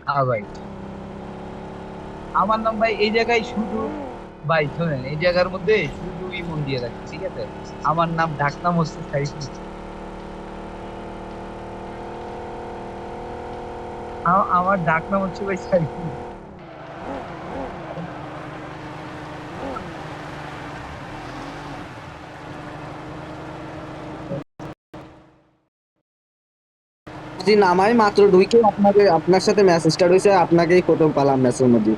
হ্যাঁ ভাই, আমার নাম ভাই এই জায়গায় শুধু, ভাই শোনেন, এই জায়গার মধ্যে শুধু ইমন দিয়ে রাখছি, ঠিক আছে? আমার নাম ঢাকনাম হচ্ছে সাইফুল। আমার ডাকনাম হচ্ছে ভাই সাইফুল। জি নামাই মাত্র ঢুকে আপনাকে আপনার সাথে ম্যাচ স্টার্ট হয়েছে, আপনাকেই প্রথম পালাম ম্যাচের মধ্যে।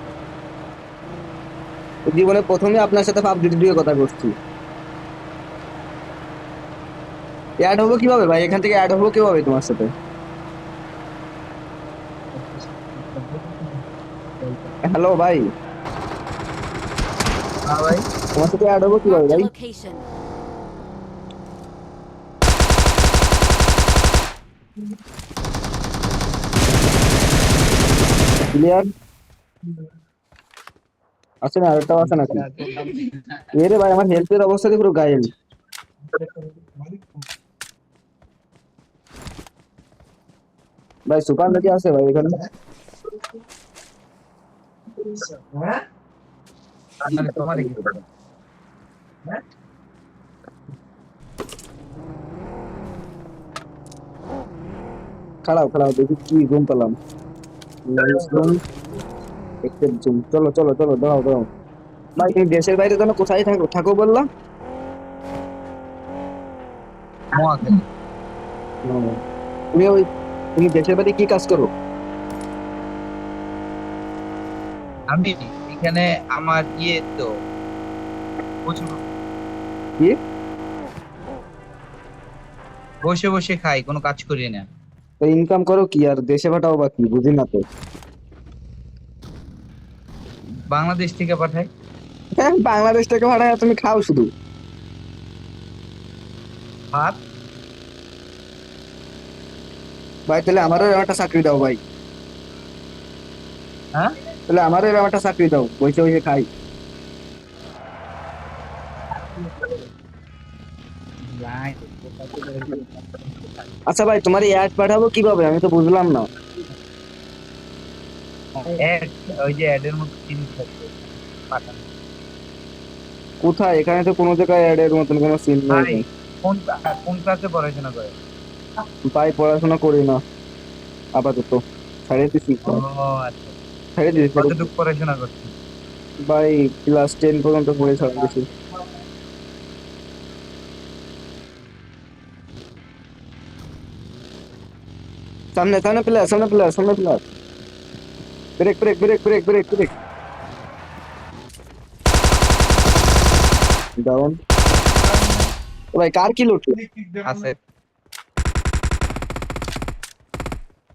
জীবনে প্রথমে আপনার সাথে পাবজি দিয়ে কথা করছি। অ্যাড হবো কিভাবে ভাই? এখান থেকে অ্যাড হবো কিভাবে তোমার সাথে? হ্যালো ভাই, হ্যাঁ ভাই। তোমার সাথে অ্যাড হবো কিভাবে Marked a ভাই? location. ক্লিয়ার আছে না? আরেকটাও আছে নাকি? এ রে ভাই, আমার হেলথের অবস্থা দিয়ে পুরো গায়েল। ভাই সুপার নাকি আছে ভাই এখানে? তোমার কি খাড়াও খাড়াও, দেখি কি জুম পেলাম। Nice zoom, except zoom. চলো চলো চলো, দাঁড়াও দাঁড়াও। ভাই তুমি দেশের বাইরে যেন কোথায় থাকো থাকো বললাম? নোয়াখালী। ও, তুমি ওই, তুমি দেশের বাড়ি কি কাজ করো? আমি এখানে আমার ইয়ে তো প্রচুর কি? বসে বসে খাই, কোনো কাজ করি না। তো ইনকাম করো কি আর দেশে পাঠাও বা কি, বুঝি না তো। বাংলাদেশ থেকে পাঠাই। হ্যাঁ, বাংলাদেশ থেকে ভাড়া তুমি খাও শুধু? ভাত। ভাই তাহলে আমারও এরকম একটা চাকরি দাও ভাই। হ্যাঁ তাহলে আমারও এরকম একটা চাকরি দাও, বসে বসে খাই। আচ্ছা ভাই, তোমার অ্যাড পাঠাবো কিভাবে আমি তো বুঝলাম না। অ্যাড, ওই যে অ্যাডের মতো জিনিস আছে, পাঠানো। কোথায়? এখানে তো কোনো জায়গায় অ্যাড এর মতন কোনো সিন নেই ভাই ভাই। কোন কোন ক্লাসে পড়াশোনা করে? ভাই পড়াশোনা করি না আপাতত, ছেড়ে দিছি ও ভাই। আচ্ছা। ছেড়ে দিছি ছেড়ে দিছি। কতটুকু পড়াশোনা করছেন? ভাই ক্লাস 10 পর্যন্ত পড়ে ছেড়ে দিছি। সামনে সামনে প্লেয়ার, সামনে প্লেয়ার, সামনে player. Break break break break break break. Down. ভাই কার কি লুট? আছে।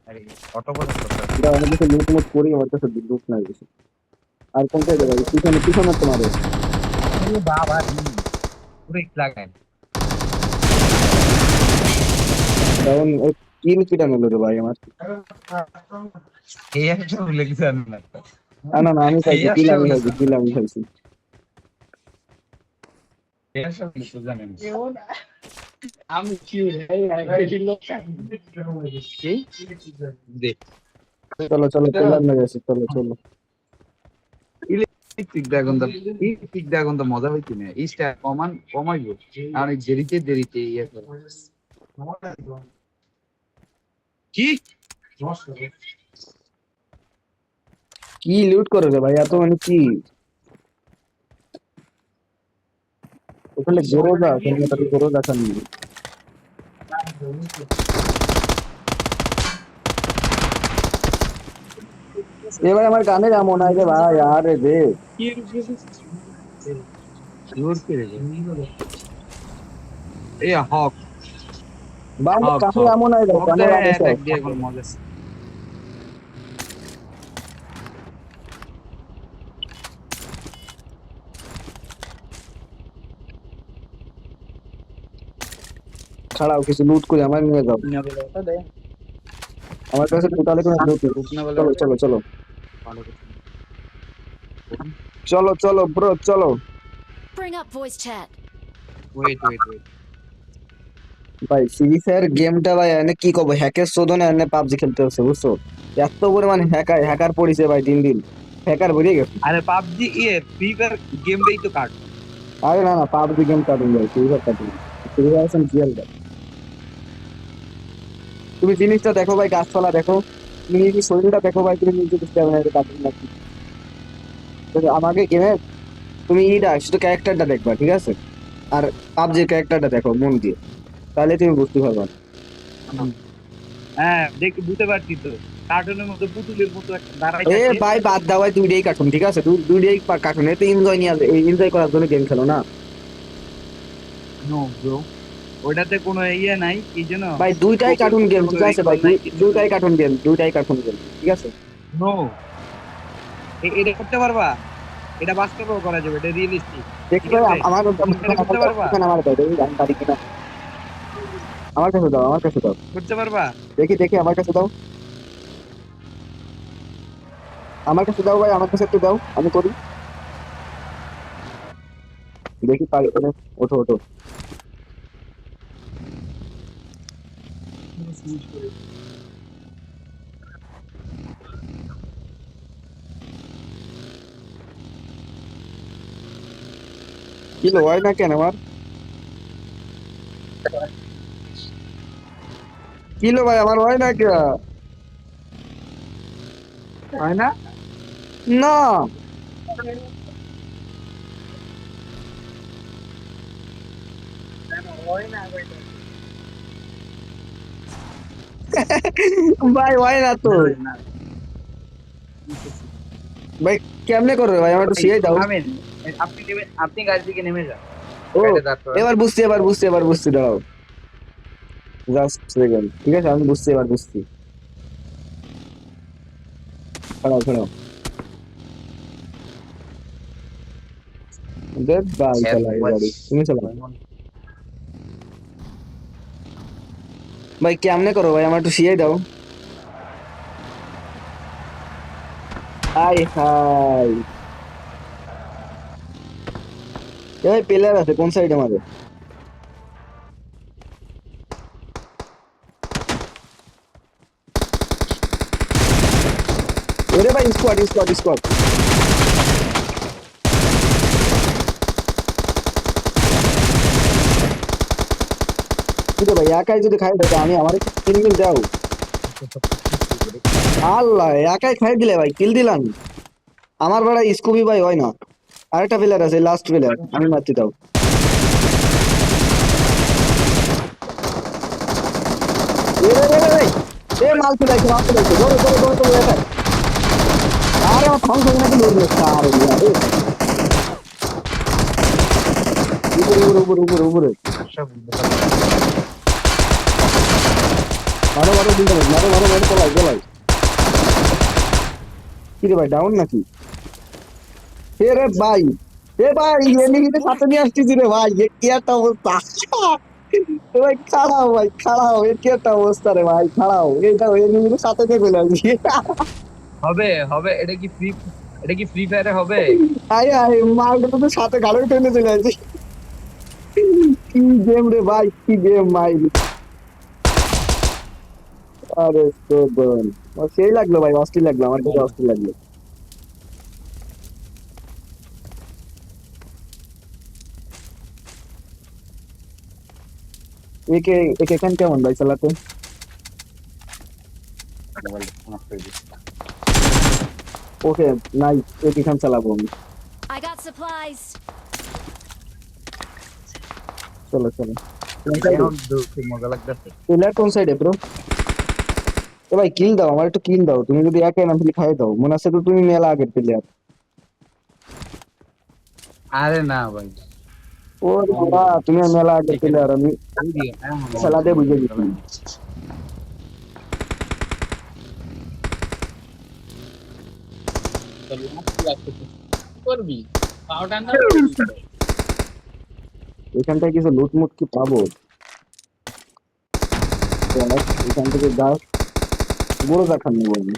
আরে, অটো কথা কথা। এটা অনেক কিছু লুট মুট করি, আমার কাছে লুট নাই কিছু। আর কোনটা যাবে ভাই? পিছনে পিছনে তোমারে। আরে বাবা রে, পুরো লাগাই। ডাউন। কিল কিটা নিল রে ভাই আমার? এই একটা লেগেছেন না? না না, আমি এই খাইছি কিল, একটা আমি খাইছি বলেছেন। কিল, আমি খাইছি। এই একটা বলেছেন জানেন? আমি কি লোক কি? দে। চলো চলো, পিলার মেরে আসি, চলো চলো। ইলেকট্রিক ড্রাগন দা, ইলেকট্রিক ড্রাগন দা মজা হইছে না, ইস্টা কমান কমাইবো। আর এই দেরিতে দেরিতে ইয়ে করে। কি? কি লুট করে রে ভাই এত, মানে কি? ওখানে গরোজা, ওখানে তাকে গরোজা খান। এ ভাই আমার গানের এমন আয় রে ভাই, আরে রে। জোর করে দে। এই হক, ভাই আমার হক কানে হক এমন আয় রে, হক কানে দে, লাগে সব। অ্যাটাক দিয়ে এখন মজা আছে। ছাড়াও কিছু লুট করে আমার নিয়ে যাও। না বলে ওটা দে। আমার কাছে টোটালি কোনো লুট নেই। না বলে চলো ওটা চলো চলো। ভালো কিছু না। চলো চলো ব্রো চলো। Bring up voice chat. Wait wait wait. ভাই ফ্রি ফায়ার গেমটা ভাই এনে কি করবো, হ্যাকের শোধনে এনে পাবজি খেলতে হচ্ছে বুঝছো। এত পরিমাণ হ্যাকার হ্যাকার পড়েছে ভাই, দিন দিন হ্যাকার বেরিয়ে গেছে। আরে পাবজি ফ্রি ফায়ার গেমটাই তো কার্টুন। আরে না না, পাবজি গেম কাটুন ভাই, ফ্রি ফায়ার কাটুন। ফ্রি ফায়ার আছেন রিয়েল ভাই। তুমি জিনিসটা দেখো ভাই, গাছপালা দেখো, তুমি নিজের শরীরটা দেখো ভাই, তুমি নিজে বুঝতে পারবে না এটা কাটুন নাকি। তো আমাকে গেমে তুমি ইটা শুধু ক্যারেক্টারটা দেখবা, ঠিক আছে? আর পাবজির ক্যারেক্টারটা দেখো মন দিয়ে, তাহলে তুমি বুঝতে পারবা। হুম। হ্যাঁ দেখে বুঝতে পারছি তো, কার্টুনের মধ্যে পুতুলের মতো একটা দাঁড়াই এ থাকে। ভাই বাদ দাও ভাই, দুইটাই কার্টুন, ঠিক আছে? দুইটাই কার্টুন, এতে এনজয় নিয়ে এনজয় করার জন্য গেম খেলো না নো ব্রো, ওটাতে কোনো নাই কি যেন, ভাই। দুইটাই স্কোপের কার্টুন মধ্যে গেম, কোনো ঠিক আছে ভাই? রিকল নাই কিছু নাই। দুইটাই কার্টুন গেম, দুইটাই কার্টুন গেম, ঠিক আছে? নো, এটা করতে পারবা? এটা বাস্তবেও করা যাবে, এটা রিয়েলিস্টিক। দেখি ঠিক ভাই, আছে, আমার তুমি কি এটা করতে পারবা? আমার দাও, দেখি আমি পারি কিনা। আমার কাছে দাও, আমার কাছে দাও, করতে পারবা? দেখি দেখি আমার কাছে দাও, আমার কাছে দাও ভাই, আমার কাছে একটু দাও, আমি করি, দেখি পারি কিনা। ওঠো ওঠো। কি লো হয় না কেন আমার? কি লো ভাই, আমার হয় না কে? হয় না? না ভাই, হয় না তো না, ভাই। কেমনে করবে ভাই, আমার একটু ভাই শিখাই দাও। থামেন, আপনি গাড়ি থেকে নেমে যান, ও, গাড়িটা দাঁড় করান। এবার বুঝছি দাঁড়াও, জাস্ট সেকেন্ড, ঠিক আছে? আমি বুঝছি, এবার বুঝছি। খারাপ খারাপ, দেখ ভাই এত চালাই মোবাইল গাড়ি, তুমি চালাও। এমন ভাই কেমনে করো ভাই, আমার একটু শিখাই দাও। হাই হাই, এ ভাই প্লেয়ার আছে কোন সাইডে আমাদের? ওরে ভাই, স্কোয়াড স্কোয়াড স্কোয়াড। ঠিক আছে ভাই, একাই যদি খাই দাও আমি, আমার একটু কিল মিল দাও। আল্লাহ, একাই খাই দিলে ভাই, কিল দিলাম। আমার বেড়া স্কুবি ভাই হয় না, আরেকটা প্লেয়ার আছে, লাস্ট প্লেয়ার, আমি মারতে দাও। এ রে রে রে রে, এ মাল চলাইছে, ধরো ধরো ধরো ধরো একাই। আরে আমার ফাউন্ড হবে নাকি লড়বে আরে আরে, উপরে উপরে উপরে উপরে উপরে। সব ব্যাপার না। মারো মারো দিন, মারো মারো মারো, পলাই পলাই। কি রে ভাই, ডাউন নাকি? এ রে ভাই, এ ভাই এনিমিতে সাথে নিয়ে আসছিস রে ভাই, এ কি একটা অবস্থা! এ ভাই খাড়াও, ভাই খাড়াও, এ কি একটা অবস্থা রে ভাই, খাড়াও, এইটা এনিমিতে সাথে নিয়ে চলে আসছি। হবে হবে, এটা কি ফ্রি ফায়ারে হবে? আয় আয়, মালটা তো সাথে গাড়ি টেনে চলে আসছি। কি গেম রে ভাই, কি গেম ভাই! আরে তো বোন, সেই লাগলো ভাই, অস্থির লাগলো, আমার কাছে অস্থির লাগলো। একে একে এখান কেমন ভাই চালাতে? মোবাইল নষ্ট হয়ে গেছে। ওকে, নাই, একে এখান চালাবো আমি। I got supplies. চলো চলো, কোন সাইডে? এখন দেখতে মজা লাগতেছে। প্লেয়ার কোন সাইডে ব্রো? এ ভাই কিল দাও, আমার একটু কিল দাও, তুমি যদি একে না খালি খাই দাও, মনে আছে তো তুমি মেলা আগের প্লেয়ার। আরে না ভাই, ও বাবা, তুমি আর মেলা আগের এখানে প্লেয়ার, আমি ওই দিকে এমন খেলা দিয়ে বুঝে গেছি। করবি পাউডার না এখানটায় কিছু লুটমুট কি পাবো? দেখ, এখান থেকে গাছ বড় দেখান নেবো আমি।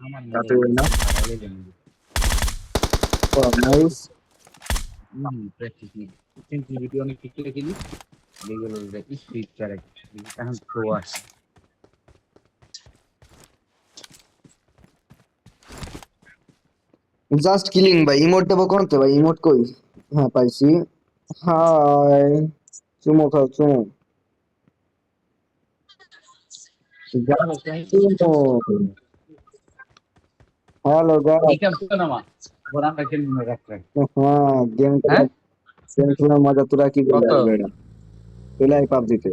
আমার তাতে মোবাইল না, হারালে জানি। নাইস। প্র্যাকটিস নেই, সেন্সিটিভিটি অনেক ঠিক রেখে দিই। এগুলো স্পিড ক্যারেক্টার এখন প্রো আছে। জাস্ট কিলিং ভাই, ইমোট দেবো কোনতে ভাই? ইমোট কই? হ্যাঁ পাইছি। হাই, চুমো খাও চুমো। Hello guys. এই কাম তো না মা, বড় আমরা খেলবো না রাত্রে। হ্যাঁ, গেম হ্যাঁ খেলার মজা তোরা কি বলে কত আসবে এটা? চলে আয় পাবজিতে।